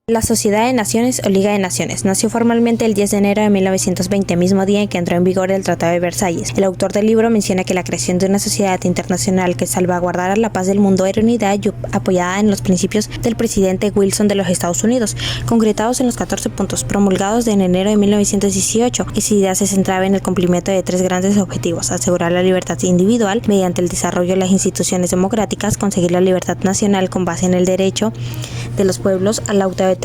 La Sociedad de Naciones o Liga de Naciones nació formalmente el 10 de enero de 1920, mismo día en que entró en vigor el Tratado de Versalles. El autor del libro menciona que la creación de una sociedad internacional que salvaguardara la paz del mundo era una idea apoyada en los principios del presidente Wilson de los Estados Unidos, concretados en los 14 puntos promulgados en enero de 1918. Esa idea se centraba en el cumplimiento de tres grandes objetivos: asegurar la libertad individual mediante el desarrollo de las instituciones democráticas, conseguir la libertad nacional con base en el derecho de los pueblos a la autodeterminación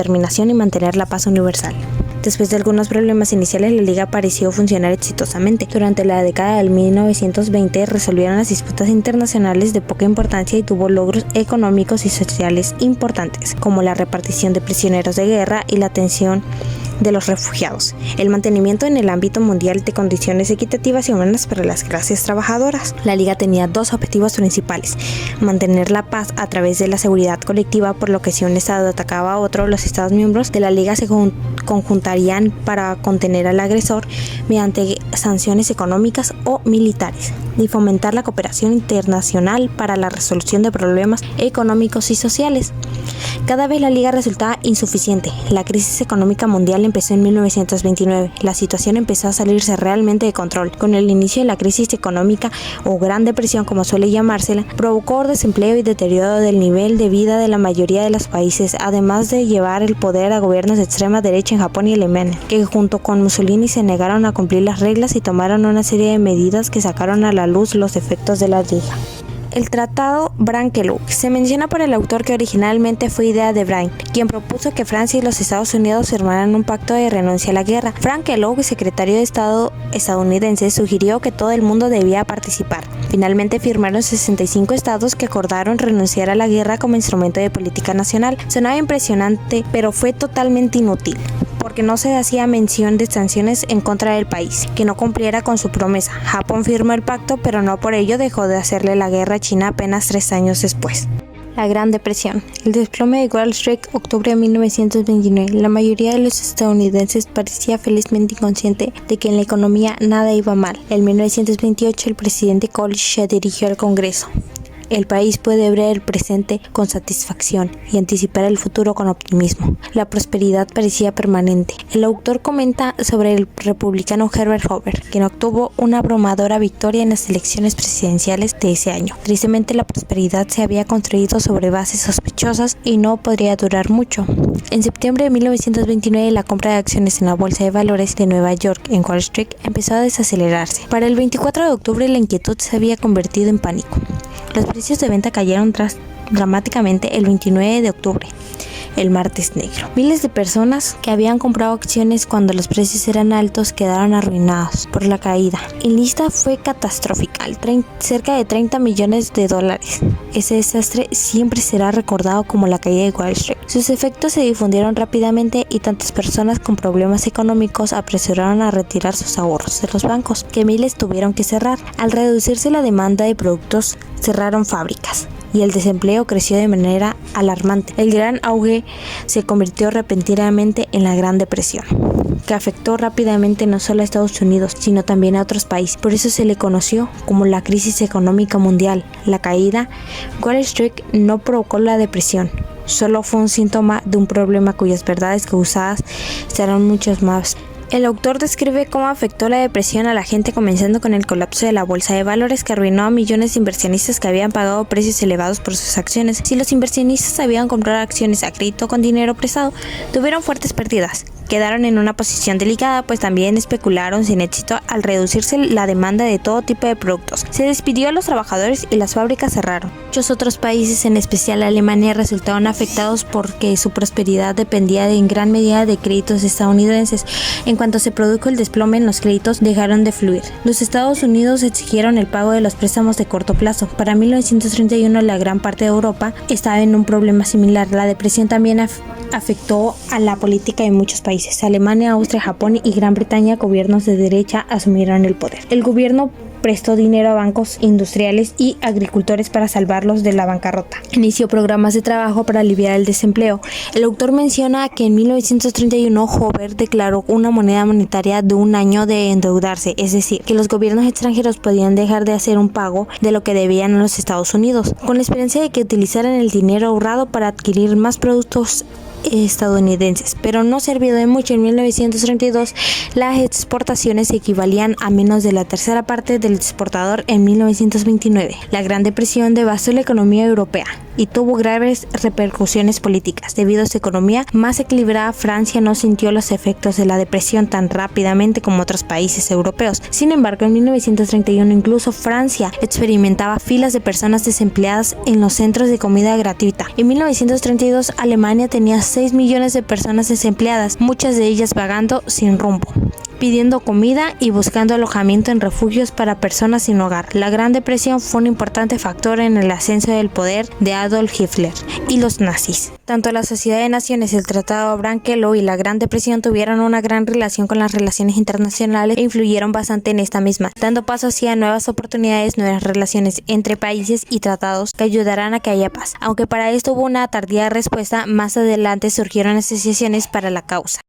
y mantener la paz universal. Después de algunos problemas iniciales, la Liga pareció funcionar exitosamente. Durante la década del 1920 resolvieron las disputas internacionales de poca importancia y tuvo logros económicos y sociales importantes, como la repartición de prisioneros de guerra y la atención de los refugiados, el mantenimiento en el ámbito mundial de condiciones equitativas y humanas para las clases trabajadoras. La Liga tenía dos objetivos principales: mantener la paz a través de la seguridad colectiva, por lo que si un estado atacaba a otro, los estados miembros de la Liga se conjuntarían para contener al agresor mediante sanciones económicas o militares, y fomentar la cooperación internacional para la resolución de problemas económicos y sociales. Cada vez la Liga resultaba insuficiente. La crisis económica mundial empezó en 1929. La situación empezó a salirse realmente de control. Con el inicio de la crisis económica, o Gran Depresión como suele llamársela, provocó desempleo y deterioro del nivel de vida de la mayoría de los países, además de llevar el poder a gobiernos de extrema derecha en Japón y Alemania, que junto con Mussolini se negaron a cumplir las reglas y tomaron una serie de medidas que sacaron a la luz los efectos de la Liga. El Tratado Braun-Kellogg. Se menciona por el autor que originalmente fue idea de Braun, quien propuso que Francia y los Estados Unidos firmaran un pacto de renuncia a la guerra. Frank Kellogg, secretario de Estado estadounidense, sugirió que todo el mundo debía participar. Finalmente firmaron 65 estados que acordaron renunciar a la guerra como instrumento de política nacional. Sonaba impresionante, pero fue totalmente inútil, porque no se hacía mención de sanciones en contra del país que no cumpliera con su promesa. Japón firmó el pacto, pero no por ello dejó de hacerle la guerra a China apenas 3 años después. La Gran Depresión. El desplome de Wall Street, octubre de 1929. La mayoría de los estadounidenses parecía felizmente inconsciente de que en la economía nada iba mal. En 1928 el presidente Coolidge se dirigió al Congreso. El país puede ver el presente con satisfacción y anticipar el futuro con optimismo. La prosperidad parecía permanente. El autor comenta sobre el republicano Herbert Hoover, quien obtuvo una abrumadora victoria en las elecciones presidenciales de ese año. Tristemente, la prosperidad se había construido sobre bases sospechosas y no podría durar mucho. En septiembre de 1929, la compra de acciones en la Bolsa de Valores de Nueva York, en Wall Street, empezó a desacelerarse. Para el 24 de octubre, la inquietud se había convertido en pánico. Los precios de venta cayeron dramáticamente el 29 de octubre, el martes negro. Miles de personas que habían comprado acciones cuando los precios eran altos quedaron arruinados por la caída. El lista fue catastrófica, cerca de $30 millones. Ese desastre siempre será recordado como la caída de Wall Street. Sus efectos se difundieron rápidamente y tantas personas con problemas económicos apresuraron a retirar sus ahorros de los bancos, que miles tuvieron que cerrar. Al reducirse la demanda de productos, cerraron fábricas y el desempleo creció de manera alarmante. El gran auge se convirtió repentinamente en la Gran Depresión, que afectó rápidamente no solo a Estados Unidos, sino también a otros países. Por eso se le conoció como la crisis económica mundial. La caída Wall Street no provocó la depresión, solo fue un síntoma de un problema cuyas verdades causadas serán muchos más. El autor describe cómo afectó la depresión a la gente, comenzando con el colapso de la bolsa de valores, que arruinó a millones de inversionistas que habían pagado precios elevados por sus acciones. Si los inversionistas habían comprado acciones a crédito con dinero prestado, tuvieron fuertes pérdidas. Quedaron en una posición delicada, pues también especularon sin éxito al reducirse la demanda de todo tipo de productos. Se despidió a los trabajadores y las fábricas cerraron. Muchos otros países, en especial Alemania, resultaron afectados porque su prosperidad dependía en gran medida de créditos estadounidenses. En cuanto se produjo el desplome en los créditos, dejaron de fluir. Los Estados Unidos exigieron el pago de los préstamos de corto plazo. Para 1931, la gran parte de Europa estaba en un problema similar. La depresión también afectó a la política de muchos países. Alemania, Austria, Japón y Gran Bretaña, gobiernos de derecha, asumieron el poder. El gobierno prestó dinero a bancos industriales y agricultores para salvarlos de la bancarrota. Inició programas de trabajo para aliviar el desempleo. El autor menciona que en 1931 Hoover declaró una moneda monetaria de un año de endeudarse, es decir, que los gobiernos extranjeros podían dejar de hacer un pago de lo que debían a los Estados Unidos, con la esperanza de que utilizaran el dinero ahorrado para adquirir más productos estadounidenses, pero no sirvió de mucho. En 1932 las exportaciones equivalían a menos de la tercera parte del exportador en 1929. La Gran Depresión devastó la economía europea y tuvo graves repercusiones políticas. Debido a su economía más equilibrada, Francia no sintió los efectos de la depresión tan rápidamente como otros países europeos. Sin embargo, en 1931 incluso Francia experimentaba filas de personas desempleadas en los centros de comida gratuita. En 1932 Alemania tenía 6 millones de personas desempleadas, muchas de ellas vagando sin rumbo, pidiendo comida y buscando alojamiento en refugios para personas sin hogar. La Gran Depresión fue un importante factor en el ascenso del poder de Adolf Hitler y los nazis. Tanto la Sociedad de Naciones, el Tratado de Abraham-Kellogg y la Gran Depresión tuvieron una gran relación con las relaciones internacionales e influyeron bastante en esta misma, dando paso hacia nuevas oportunidades, nuevas relaciones entre países y tratados que ayudarán a que haya paz. Aunque para esto hubo una tardía respuesta, más adelante surgieron asociaciones para la causa.